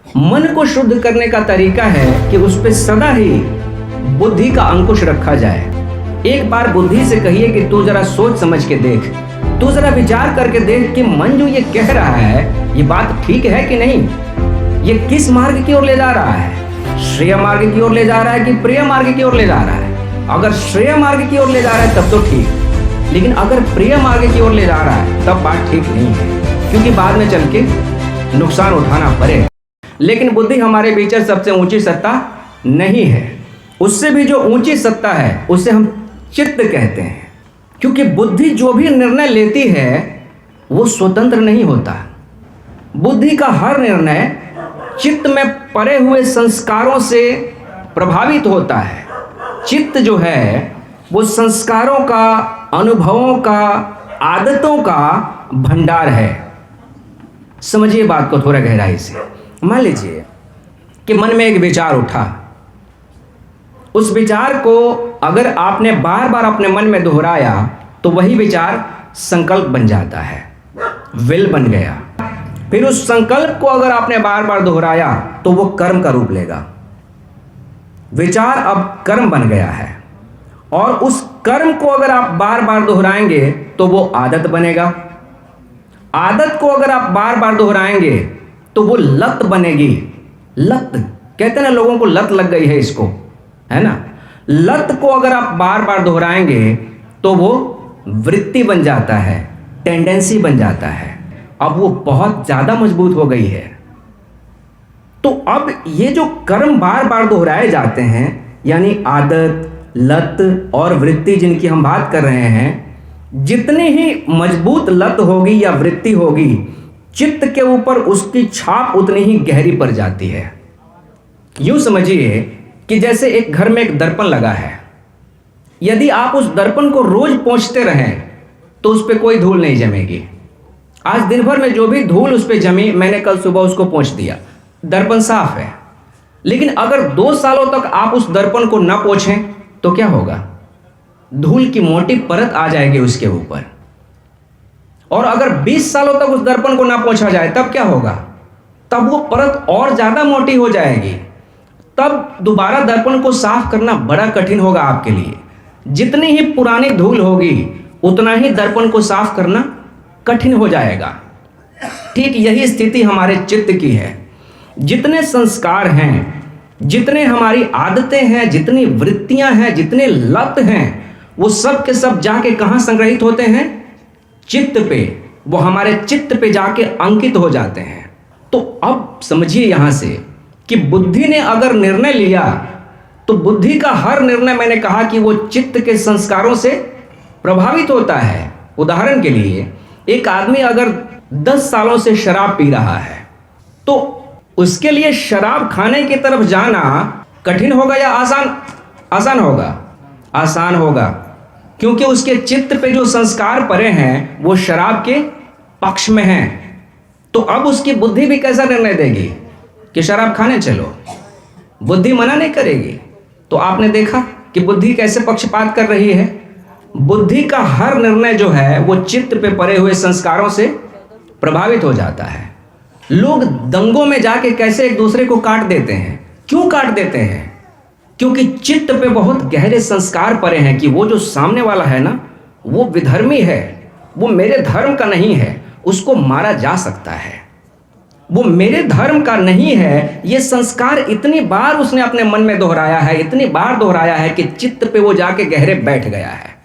मन को शुद्ध करने का तरीका है कि उस पर सदा ही बुद्धि का अंकुश रखा जाए। एक बार बुद्धि से कहिए कि तू जरा सोच समझ के देख, तू जरा विचार करके देख कि मन जो ये कह रहा है ये बात ठीक है कि नहीं, ये किस मार्ग की ओर ले जा रहा है, श्रेय मार्ग की ओर ले जा रहा है कि प्रिय मार्ग की ओर ले जा रहा है। अगर श्रेय मार्ग की ओर ले जा रहा है तब तो ठीक, लेकिन अगर प्रिय मार्ग की ओर ले जा रहा है तब बात ठीक नहीं है, क्योंकि बाद में चल के नुकसान उठाना पड़े। लेकिन बुद्धि हमारे भीतर सबसे ऊंची सत्ता नहीं है, उससे भी जो ऊंची सत्ता है उसे हम चित्त कहते हैं, क्योंकि बुद्धि जो भी निर्णय लेती है वो स्वतंत्र नहीं होता। बुद्धि का हर निर्णय चित्त में पड़े हुए संस्कारों से प्रभावित होता है। चित्त जो है वो संस्कारों का, अनुभवों का, आदतों का भंडार है। समझिए बात को थोड़ा गहराई से। मान लीजिए कि मन में एक विचार उठा, उस विचार को अगर आपने बार बार अपने मन में दोहराया तो वही विचार संकल्प बन जाता है, विल बन गया। फिर उस संकल्प को अगर आपने बार बार दोहराया तो वो कर्म का रूप लेगा। विचार अब कर्म बन गया है, और उस कर्म को अगर आप बार बार दोहराएंगे तो वो आदत बनेगा। आदत को अगर आप बार बार दोहराएंगे तो वो लत बनेगी। लत कहते हैं ना, लोगों को लत लग गई है इसको, है ना। लत को अगर आप बार बार दोहराएंगे तो वो वृत्ति बन जाता है, टेंडेंसी बन जाता है। अब वो बहुत ज्यादा मजबूत हो गई है। तो अब ये जो कर्म बार बार दोहराए जाते हैं, यानी आदत, लत और वृत्ति जिनकी हम बात कर रहे हैं, जितनी ही मजबूत लत होगी या वृत्ति होगी, चित्त के ऊपर उसकी छाप उतनी ही गहरी पड़ जाती है। यूं समझिए कि जैसे एक घर में एक दर्पण लगा है, यदि आप उस दर्पण को रोज पोंछते रहें तो उस पर कोई धूल नहीं जमेगी। आज दिन भर में जो भी धूल उस पर जमी, मैंने कल सुबह उसको पोंछ दिया, दर्पण साफ है। लेकिन अगर 2 सालों तक आप उस दर्पण को न पोंछें तो क्या होगा? धूल की मोटी परत आ जाएगी उसके ऊपर। और अगर 20 सालों तक उस दर्पण को ना पोंछा जाए तब क्या होगा? तब वो परत और ज्यादा मोटी हो जाएगी। तब दोबारा दर्पण को साफ करना बड़ा कठिन होगा आपके लिए। जितनी ही पुरानी धूल होगी उतना ही दर्पण को साफ करना कठिन हो जाएगा। ठीक यही स्थिति हमारे चित्त की है। जितने संस्कार हैं, जितने हमारी आदतें हैं, जितनी वृत्तियां हैं, जितने लत हैं, वो सब के सब जाके कहां संग्रहित होते हैं? चित्त पे। वो हमारे चित्त पे जाके अंकित हो जाते हैं। तो अब समझिए यहां से कि बुद्धि ने अगर निर्णय लिया तो बुद्धि का हर निर्णय, मैंने कहा कि वो चित्त के संस्कारों से प्रभावित होता है। उदाहरण के लिए, एक आदमी अगर 10 सालों से शराब पी रहा है तो उसके लिए शराब खाने की तरफ जाना कठिन होगा या आसान होगा? आसान होगा, क्योंकि उसके चित्त पे जो संस्कार पड़े हैं वो शराब के पक्ष में हैं। तो अब उसकी बुद्धि भी कैसा निर्णय देगी कि शराब खाने चलो? बुद्धि मना नहीं करेगी। तो आपने देखा कि बुद्धि कैसे पक्षपात कर रही है। बुद्धि का हर निर्णय जो है वो चित्त पे पड़े हुए संस्कारों से प्रभावित हो जाता है। लोग दंगों में जाके कैसे एक दूसरे को काट देते हैं? क्यों काट देते हैं? क्योंकि चित्त पे बहुत गहरे संस्कार पड़े हैं कि वो जो सामने वाला है ना, वो विधर्मी है, वो मेरे धर्म का नहीं है, उसको मारा जा सकता है। वो मेरे धर्म का नहीं है। ये संस्कार इतनी बार उसने अपने मन में दोहराया है, इतनी बार दोहराया है कि चित्त पे वो जाके गहरे बैठ गया है।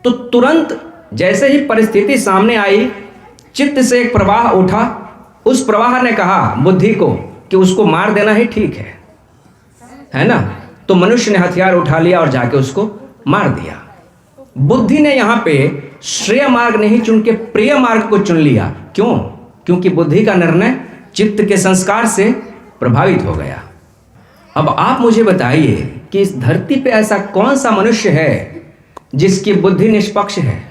तो तुरंत जैसे ही परिस्थिति सामने आई, चित्त से एक प्रवाह उठा। उस प्रवाह ने कहा बुद्धि को कि उसको मार देना ही ठीक है ना। तो मनुष्य ने हथियार उठा लिया और जाके उसको मार दिया। बुद्धि ने यहाँ पे श्रेय मार्ग नहीं चुन के प्रिय मार्ग को चुन लिया। क्यों? क्योंकि बुद्धि का निर्णय चित्त के संस्कार से प्रभावित हो गया। अब आप मुझे बताइए कि इस धरती पे ऐसा कौन सा मनुष्य है जिसकी बुद्धि निष्पक्ष है?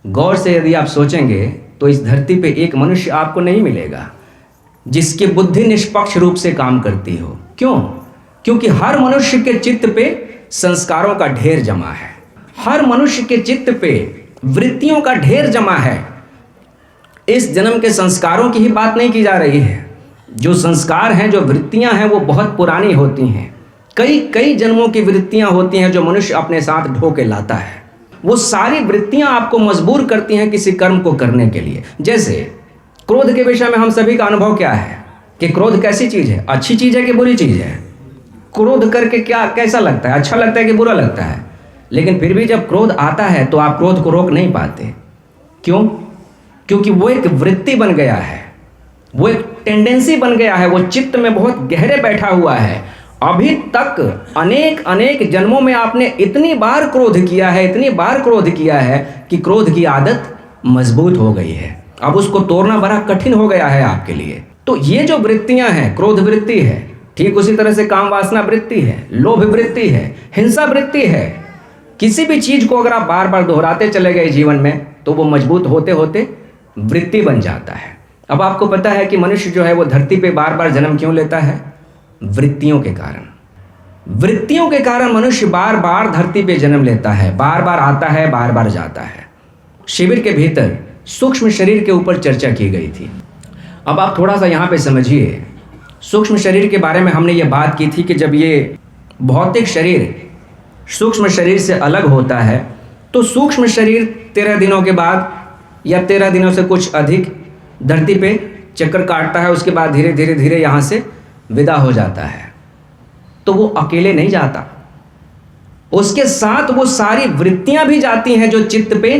गौर से यदि आप सोचेंगे तो इस धरती पे एक मनुष्य आपको नहीं मिलेगा जिसकी बुद्धि निष्पक्ष रूप से काम करती हो। क्यों? क्योंकि हर मनुष्य के चित्त पे संस्कारों का ढेर जमा है। हर मनुष्य के चित्त पे वृत्तियों का ढेर जमा है। इस जन्म के संस्कारों की ही बात नहीं की जा रही है। जो संस्कार हैं, जो वृत्तियां हैं, वो बहुत पुरानी होती हैं। कई कई जन्मों की वृत्तियां होती हैं जो मनुष्य अपने साथ ढो के लाता है। वो सारी वृत्तियां आपको मजबूर करती हैं किसी कर्म को करने के लिए। जैसे क्रोध के विषय में हम सभी का अनुभव क्या है कि क्रोध कैसी चीज है, अच्छी चीज है कि बुरी चीज है? क्रोध करके क्या कैसा लगता है, अच्छा लगता है कि बुरा लगता है? लेकिन फिर भी जब क्रोध आता है तो आप क्रोध को रोक नहीं पाते। क्यों? क्योंकि वो एक वृत्ति बन गया है, वो एक टेंडेंसी बन गया है, वो चित्त में बहुत गहरे बैठा हुआ है। अभी तक अनेक अनेक जन्मों में आपने इतनी बार क्रोध किया है, इतनी बार क्रोध किया है कि क्रोध की आदत मजबूत हो गई है। अब उसको तोड़ना बड़ा कठिन हो गया है आपके लिए। तो ये जो वृत्तियां हैं, क्रोध वृत्ति है, ठीक उसी तरह से काम वासना वृत्ति है, लोभ वृत्ति है, हिंसा वृत्ति है। किसी भी चीज को अगर आप बार बार दोहराते चले गए जीवन में तो वो मजबूत होते होते वृत्ति बन जाता है। अब आपको पता है कि मनुष्य जो है वो धरती पे बार बार जन्म क्यों लेता है? वृत्तियों के कारण। वृत्तियों के कारण मनुष्य बार बार धरती पे जन्म लेता है, बार बार आता है, बार बार जाता है। शिविर के भीतर सूक्ष्म शरीर के ऊपर चर्चा की गई थी। अब आप थोड़ा सा यहाँ पे समझिए। सूक्ष्म शरीर के बारे में हमने ये बात की थी कि जब ये भौतिक शरीर सूक्ष्म शरीर से अलग होता है तो सूक्ष्म शरीर 13 दिनों के बाद या 13 दिनों से कुछ अधिक धरती पे चक्कर काटता है। उसके बाद धीरे धीरे धीरे यहाँ से विदा हो जाता है। तो वो अकेले नहीं जाता, उसके साथ वो सारी वृत्तियां भी जाती हैं जो चित्त पे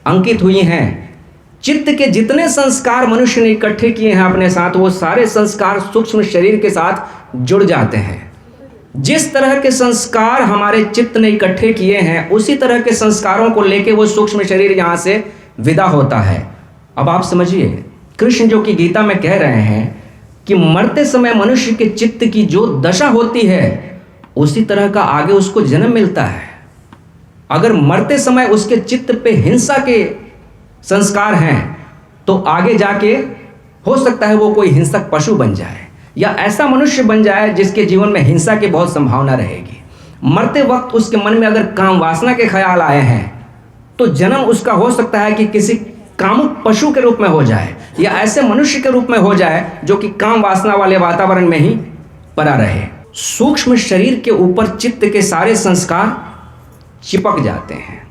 अंकित हुई हैं। चित्त के जितने संस्कार मनुष्य ने इकट्ठे किए हैं अपने साथ, वो सारे संस्कार सूक्ष्म शरीर के साथ जुड़ जाते हैं। जिस तरह के संस्कार हमारे चित्त ने इकट्ठे किए हैं उसी तरह के संस्कारों को लेके वो सूक्ष्म शरीर यहाँ से विदा होता है। अब आप समझिए, कृष्ण जो कि गीता में कह रहे हैं कि मरते समय मनुष्य के चित्त की जो दशा होती है उसी तरह का आगे उसको जन्म मिलता है। अगर मरते समय उसके चित्त पे हिंसा के संस्कार हैं तो आगे जाके हो सकता है वो कोई हिंसक पशु बन जाए या ऐसा मनुष्य बन जाए जिसके जीवन में हिंसा की बहुत संभावना रहेगी। मरते वक्त उसके मन में अगर काम वासना के ख्याल आए हैं तो जन्म उसका हो सकता है कि किसी कामुक पशु के रूप में हो जाए या ऐसे मनुष्य के रूप में हो जाए जो कि काम वासना वाले वातावरण में ही पड़ा रहे। सूक्ष्म शरीर के ऊपर चित्त के सारे संस्कार चिपक जाते हैं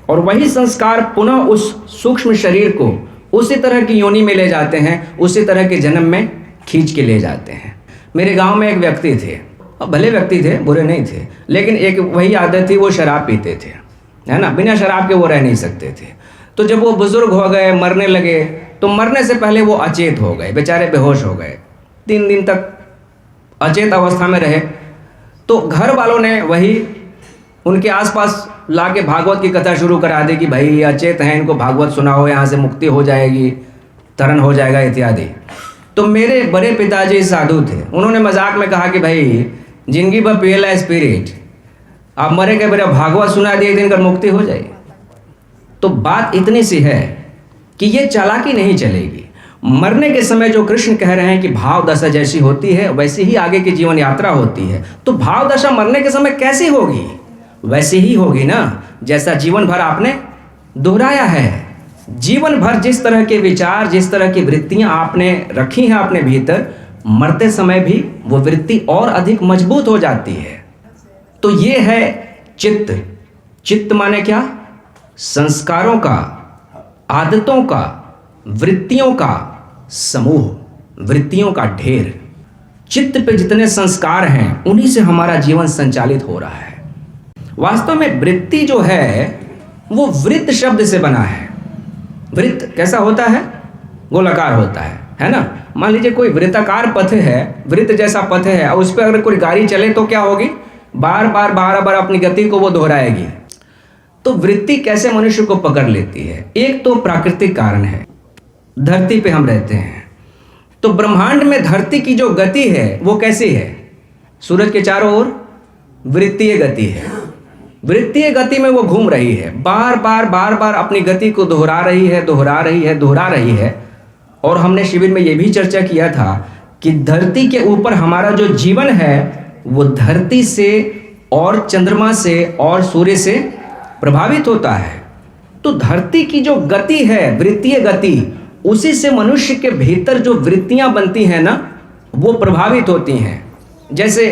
और वही संस्कार पुनः उस सूक्ष्म शरीर को उसी तरह की योनि में ले जाते हैं, उसी तरह के जन्म में खींच के ले जाते हैं। मेरे गांव में एक व्यक्ति थे, भले व्यक्ति थे, बुरे नहीं थे, लेकिन एक वही आदत थी, वो शराब पीते थे, है ना। बिना शराब के वो रह नहीं सकते थे। तो जब वो बुजुर्ग हो गए, मरने लगे, तो मरने से पहले वो अचेत हो गए, बेचारे बेहोश हो गए। 3 दिन तक अचेत अवस्था में रहे। तो घर वालों ने वही उनके आसपास लाके भागवत की कथा शुरू करा दी कि भाई अचेत हैं, इनको भागवत सुनाओ, यहाँ से मुक्ति हो जाएगी, तरण हो जाएगा इत्यादि। तो मेरे बड़े पिताजी साधु थे, उन्होंने मजाक में कहा कि भाई जिंदगी भर पियला स्पिरिट, आप मरे के बड़े भागवत सुना दिए, एक दिन कर मुक्ति हो जाएगी। तो बात इतनी सी है कि ये चालाकी नहीं चलेगी। मरने के समय जो कृष्ण कह रहे हैं कि भाव दशा जैसी होती है वैसी ही आगे की जीवन यात्रा होती है। तो भाव दशा मरने के समय कैसी होगी? वैसी ही होगी ना जैसा जीवन भर आपने दोहराया है। जीवन भर जिस तरह के विचार, जिस तरह की वृत्तियां आपने रखी हैं अपने भीतर, मरते समय भी वो वृत्ति और अधिक मजबूत हो जाती है। तो ये है चित्त। चित्त माने क्या? संस्कारों का, आदतों का, वृत्तियों का समूह, वृत्तियों का ढेर। चित्त पे जितने संस्कार हैं उन्हीं से हमारा जीवन संचालित हो रहा है। वास्तव में वृत्ति जो है वो वृत्त शब्द से बना है। वृत्त कैसा होता है? गोलाकार होता है ना। मान लीजिए कोई वृत्ताकार पथ है, वृत्त जैसा पथ है, और उस पर अगर कोई गाड़ी चले तो क्या होगी? बार बार अपनी गति को वो दोहराएगी। तो वृत्ति कैसे मनुष्य को पकड़ लेती है? एक तो प्राकृतिक कारण है, धरती पे हम रहते हैं, तो ब्रह्मांड में धरती की जो गति है वो कैसी है? सूरज के चारों ओर वृत्तीय गति है। वृत्तीय गति में वो घूम रही है, बार बार अपनी गति को दोहरा रही है। और हमने शिविर में ये भी चर्चा किया था कि धरती के ऊपर हमारा जो जीवन है वो धरती से और चंद्रमा से और सूर्य से प्रभावित होता है। तो धरती की जो गति है, वृत्तीय गति, उसी से मनुष्य के भीतर जो वृत्तियां बनती हैं ना, वो प्रभावित होती हैं। जैसे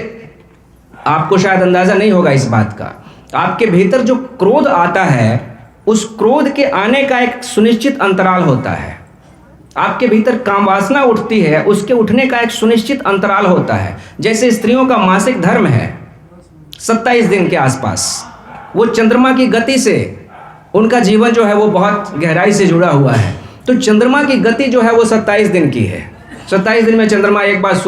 आपको शायद अंदाज़ा नहीं होगा इस बात का, आपके भीतर जो क्रोध आता है उस क्रोध के आने का एक सुनिश्चित अंतराल होता है। आपके भीतर काम वासना उठती है, उसके उठने का एक सुनिश्चित अंतराल होता है। जैसे स्त्रियों का मासिक धर्म है 27 दिन के आसपास, वो चंद्रमा की गति से उनका जीवन जो है वो बहुत गहराई से जुड़ा हुआ है। तो चंद्रमा की गति जो है वो 27 दिन की है। 27 दिन में चंद्रमा एक बार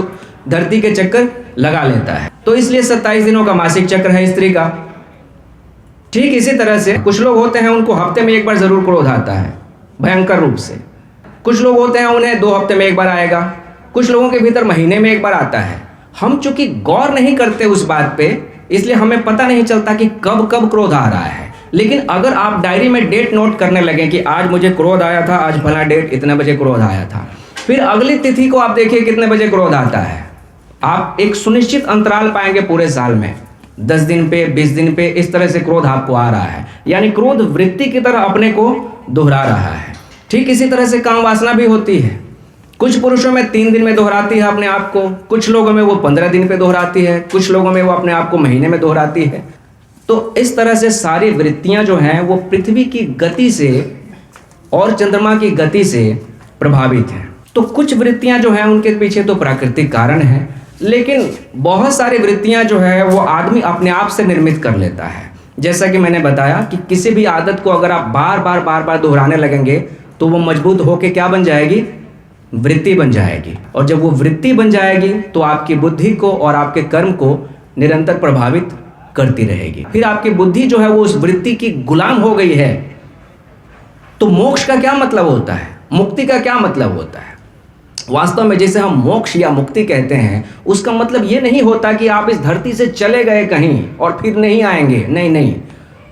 धरती के चक्कर लगा लेता है, तो इसलिए 27 दिनों का मासिक चक्र है स्त्री का। ठीक इसी तरह से कुछ लोग होते हैं उनको हफ्ते में एक बार जरूर क्रोध आता है भयंकर रूप से। कुछ लोग होते हैं उन्हें 2 हफ्ते में एक बार आएगा, कुछ लोगों के भीतर महीने में एक बार आता है। हम चूंकि गौर नहीं करते उस बात पे, इसलिए हमें पता नहीं चलता कि कब कब क्रोध आ रहा है। लेकिन अगर आप डायरी में डेट नोट करने लगे कि आज मुझे क्रोध आया था, आज फला डेट इतने बजे क्रोध आया था, फिर अगली तिथि को आप देखिए कितने बजे क्रोध आता है। आप एक सुनिश्चित अंतराल पाएंगे पूरे साल में, 10 दिन पे, 20 दिन पे, इस तरह से क्रोध आपको आ रहा है। यानी क्रोध वृत्ति की तरह अपने को दोहरा रहा है। ठीक इसी तरह से काम वासना भी होती है। कुछ पुरुषों में 3 दिन में दोहराती है अपने आप को, कुछ लोगों में वो 15 दिन पे दोहराती है, कुछ लोगों में वो अपने आप को महीने में दोहराती है। तो इस तरह से सारी वृत्तियां जो हैं वो पृथ्वी की गति से और चंद्रमा की गति से प्रभावित हैं। तो कुछ वृत्तियां जो हैं उनके पीछे तो प्राकृतिक कारण है, लेकिन बहुत सारी वृत्तियां जो है वो आदमी अपने आप से निर्मित कर लेता है। जैसा कि मैंने बताया कि किसी भी आदत को अगर आप बार बार दोहराने लगेंगे तो वो मजबूत होके क्या बन जाएगी, वृत्ति बन जाएगी। और जब वो वृत्ति बन जाएगी तो आपकी बुद्धि को और आपके कर्म को निरंतर प्रभावित करती रहेगी। फिर आपकी बुद्धि जो है वो उस वृत्ति की गुलाम हो गई है। तो मोक्ष का क्या मतलब होता है, मुक्ति का क्या मतलब होता है? वास्तव में जिसे हम मोक्ष या मुक्ति कहते हैं, उसका मतलब ये नहीं होता कि आप इस धरती से चले गए कहीं और फिर नहीं आएंगे। नहीं,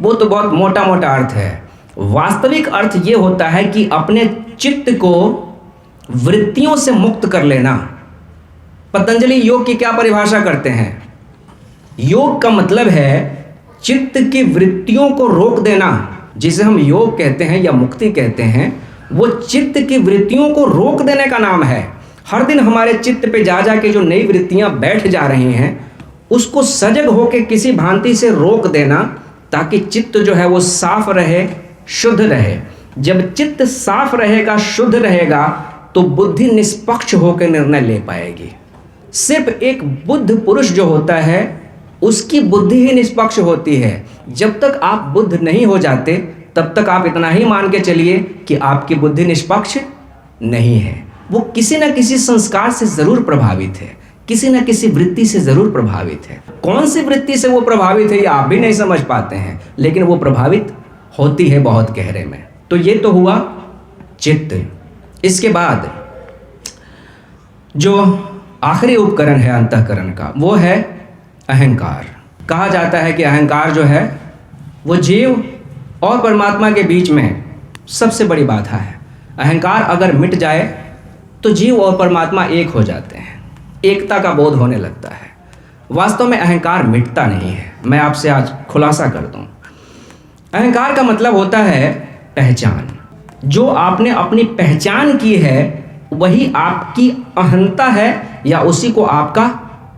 वो तो बहुत मोटा मोटा अर्थ है। वास्तविक अर्थ ये होता है कि अपने चित्त को वृत्तियों से मुक्त कर लेना। पतंजलि योग की क्या परिभाषा करते हैं? योग का मतलब है चित्त की वृत्तियों को रोक देना। जिसे हम योग कहते हैं या मुक्ति कहते हैं, वो चित्त की वृत्तियों को रोक देने का नाम है। हर दिन हमारे चित्त पे जा जा के जो नई वृत्तियां बैठ जा रही हैं, उसको सजग होकर किसी भांति से रोक देना, ताकि चित्त जो है वो साफ रहे, शुद्ध रहे। जब चित्त साफ रहेगा, शुद्ध रहेगा, तो बुद्धि निष्पक्ष होकर निर्णय ले पाएगी। सिर्फ एक बुद्ध पुरुष जो होता है उसकी बुद्धि ही निष्पक्ष होती है। जब तक आप बुद्ध नहीं हो जाते तब तक आप इतना ही मान के चलिए कि आपकी बुद्धि निष्पक्ष नहीं है। वो किसी न किसी संस्कार से जरूर प्रभावित है, किसी न किसी वृत्ति से जरूर प्रभावित है। कौन सी वृत्ति से वो प्रभावित है ये आप भी नहीं समझ पाते हैं, लेकिन वो प्रभावित होती है बहुत गहरे में। तो ये तो हुआ चित्त। इसके बाद जो आखिरी उपकरण है अंतःकरण का, वो है अहंकार। कहा जाता है कि अहंकार जो है वो जीव और परमात्मा के बीच में सबसे बड़ी बाधा है। अहंकार अगर मिट जाए तो जीव और परमात्मा एक हो जाते हैं, एकता का बोध होने लगता है। वास्तव में अहंकार मिटता नहीं है। मैं आपसे आज खुलासा कर दूं, अहंकार का मतलब होता है पहचान। जो आपने अपनी पहचान की है वही आपकी अहंता है, या उसी को आपका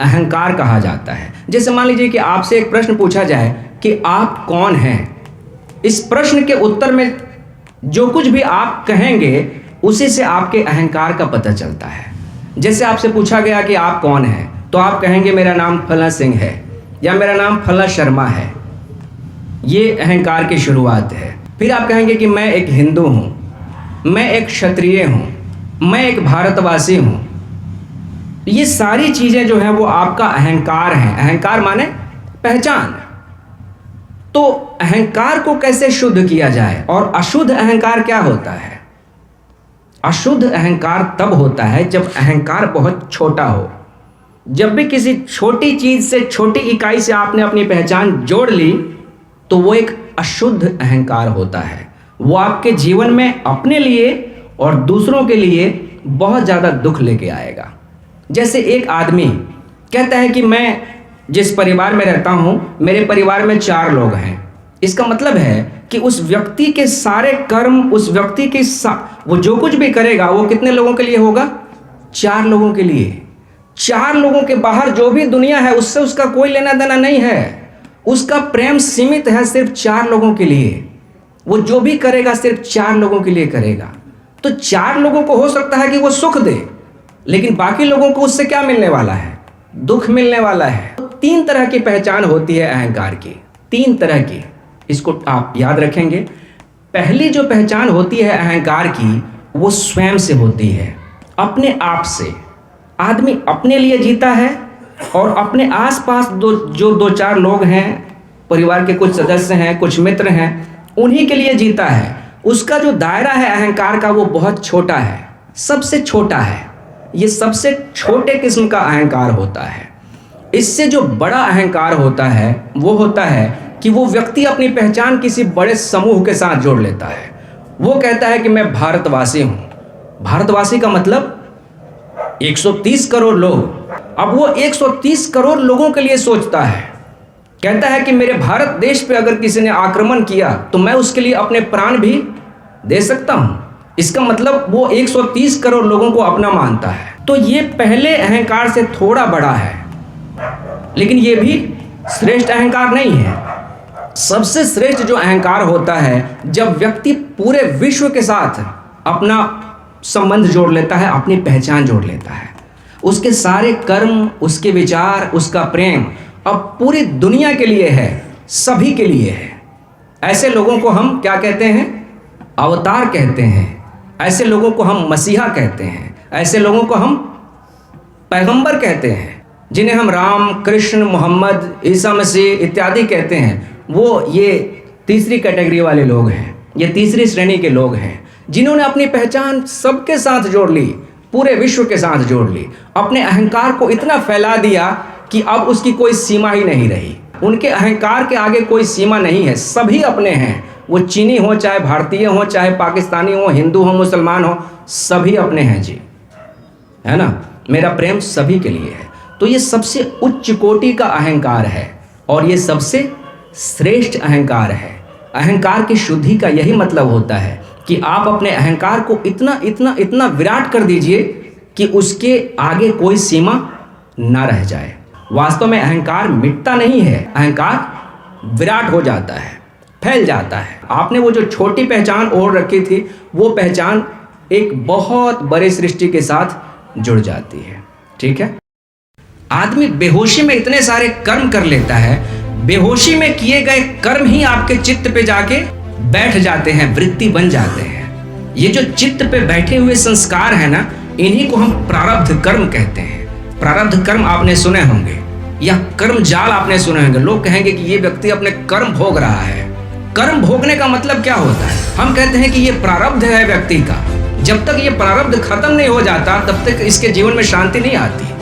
अहंकार कहा जाता है। जैसे मान लीजिए कि आपसे एक प्रश्न पूछा जाए कि आप कौन हैं। इस प्रश्न के उत्तर में जो कुछ भी आप कहेंगे उसी से आपके अहंकार का पता चलता है। जैसे आपसे पूछा गया कि आप कौन हैं, तो आप कहेंगे मेरा नाम फला सिंह है या मेरा नाम फला शर्मा है। ये अहंकार की शुरुआत है। फिर आप कहेंगे कि मैं एक हिंदू हूँ, मैं एक क्षत्रिय हूँ, मैं एक भारतवासी हूँ। ये सारी चीज़ें जो हैं वो आपका अहंकार हैं। अहंकार माने पहचान। तो अहंकार को कैसे शुद्ध किया जाए? और अशुद्ध अहंकार क्या होता है? अशुद्ध अहंकार तब होता है जब अहंकार बहुत छोटा हो। जब भी किसी छोटी चीज़ से, छोटी इकाई से आपने अपनी पहचान जोड़ ली तो वो एक अशुद्ध अहंकार होता है। वो आपके जीवन में अपने लिए और दूसरों के लिए बहुत ज़्यादा दुख लेके आएगा। जैसे एक आदमी कहता है कि मैं जिस परिवार में रहता हूँ, मेरे परिवार में 4 लोग हैं। इसका मतलब है कि उस व्यक्ति के सारे कर्म, उस व्यक्ति के वो जो कुछ भी करेगा वो कितने लोगों के लिए होगा? 4 लोगों के लिए। 4 लोगों के बाहर जो भी दुनिया है उससे उसका कोई लेना देना नहीं है। उसका प्रेम सीमित है सिर्फ 4 लोगों के लिए। वो जो भी करेगा सिर्फ 4 लोगों के लिए करेगा। तो 4 लोगों को हो सकता है कि वो सुख दे, लेकिन बाकी लोगों को उससे क्या मिलने वाला है? दुख मिलने वाला है। 3 तरह की पहचान होती है अहंकार की, 3 तरह की। इसको आप याद रखेंगे। पहली जो पहचान होती है अहंकार की, वो स्वयं से होती है, अपने आप से। आदमी अपने लिए जीता है और अपने आसपास जो 2-4 लोग हैं, परिवार के कुछ सदस्य हैं, कुछ मित्र हैं, उन्हीं के लिए जीता है। उसका जो दायरा है अहंकार का वो बहुत छोटा है, सबसे छोटा है। ये सबसे छोटे किस्म का अहंकार होता है। इससे जो बड़ा अहंकार होता है वो होता है कि वो व्यक्ति अपनी पहचान किसी बड़े समूह के साथ जोड़ लेता है। वो कहता है कि मैं भारतवासी हूँ। भारतवासी का मतलब 130 करोड़ लोग। अब वो 130 करोड़ लोगों के लिए सोचता है। कहता है कि मेरे भारत देश पे अगर किसी ने आक्रमण किया तो मैं उसके लिए अपने प्राण भी दे सकता हूं। इसका मतलब वो 130 करोड़ लोगों को अपना मानता है। तो ये पहले अहंकार से थोड़ा बड़ा है, लेकिन ये भी श्रेष्ठ अहंकार नहीं है। सबसे श्रेष्ठ जो अहंकार होता है जब व्यक्ति पूरे विश्व के साथ अपना संबंध जोड़ लेता है, अपनी पहचान जोड़ लेता है। उसके सारे कर्म, उसके विचार, उसका प्रेम अब पूरी दुनिया के लिए है, सभी के लिए है। ऐसे लोगों को हम क्या कहते हैं? अवतार कहते हैं। ऐसे लोगों को हम मसीहा कहते हैं। ऐसे लोगों को हम पैगंबर कहते हैं, जिन्हें हम राम, कृष्ण, मोहम्मद, ईसा मसीह इत्यादि कहते हैं। वो ये तीसरी कैटेगरी वाले लोग हैं, ये तीसरी श्रेणी के लोग हैं, जिन्होंने अपनी पहचान सबके साथ जोड़ ली, पूरे विश्व के साथ जोड़ ली। अपने अहंकार को इतना फैला दिया कि अब उसकी कोई सीमा ही नहीं रही। उनके अहंकार के आगे कोई सीमा नहीं है, सभी अपने हैं। वो चीनी हो, चाहे भारतीय हो, चाहे पाकिस्तानी हो, हिंदू हो, मुसलमान हो, सभी अपने हैं जी, है ना। मेरा प्रेम सभी के लिए है। तो ये सबसे उच्च कोटि का अहंकार है और ये सबसे श्रेष्ठ अहंकार है। अहंकार की शुद्धि का यही मतलब होता है कि आप अपने अहंकार को इतना इतना इतना विराट कर दीजिए कि उसके आगे कोई सीमा ना रह जाए। वास्तव में अहंकार मिटता नहीं है, अहंकार विराट हो जाता है, फैल जाता है। आपने वो जो छोटी पहचान ओढ़ रखी थी, वो पहचान एक बहुत बड़े सृष्टि के साथ जुड़ जाती है। ठीक है। आदमी बेहोशी में इतने सारे कर्म कर लेता है, बेहोशी में किए गए कर्म ही आपके चित्त पे जाके बैठ जाते हैं, वृत्ति बन जाते हैं। ये जो चित्त पे बैठे हुए संस्कार है ना, इन्हीं को हम प्रारब्ध कर्म कहते हैं। प्रारब्ध कर्म आपने सुने होंगे या कर्म जाल आपने सुने होंगे। लोग कहेंगे कि ये व्यक्ति अपने कर्म भोग रहा है। कर्म भोगने का मतलब क्या होता है? हम कहते हैं कि ये प्रारब्ध है व्यक्ति का। जब तक ये प्रारब्ध खत्म नहीं हो जाता तब तक इसके जीवन में शांति नहीं आती।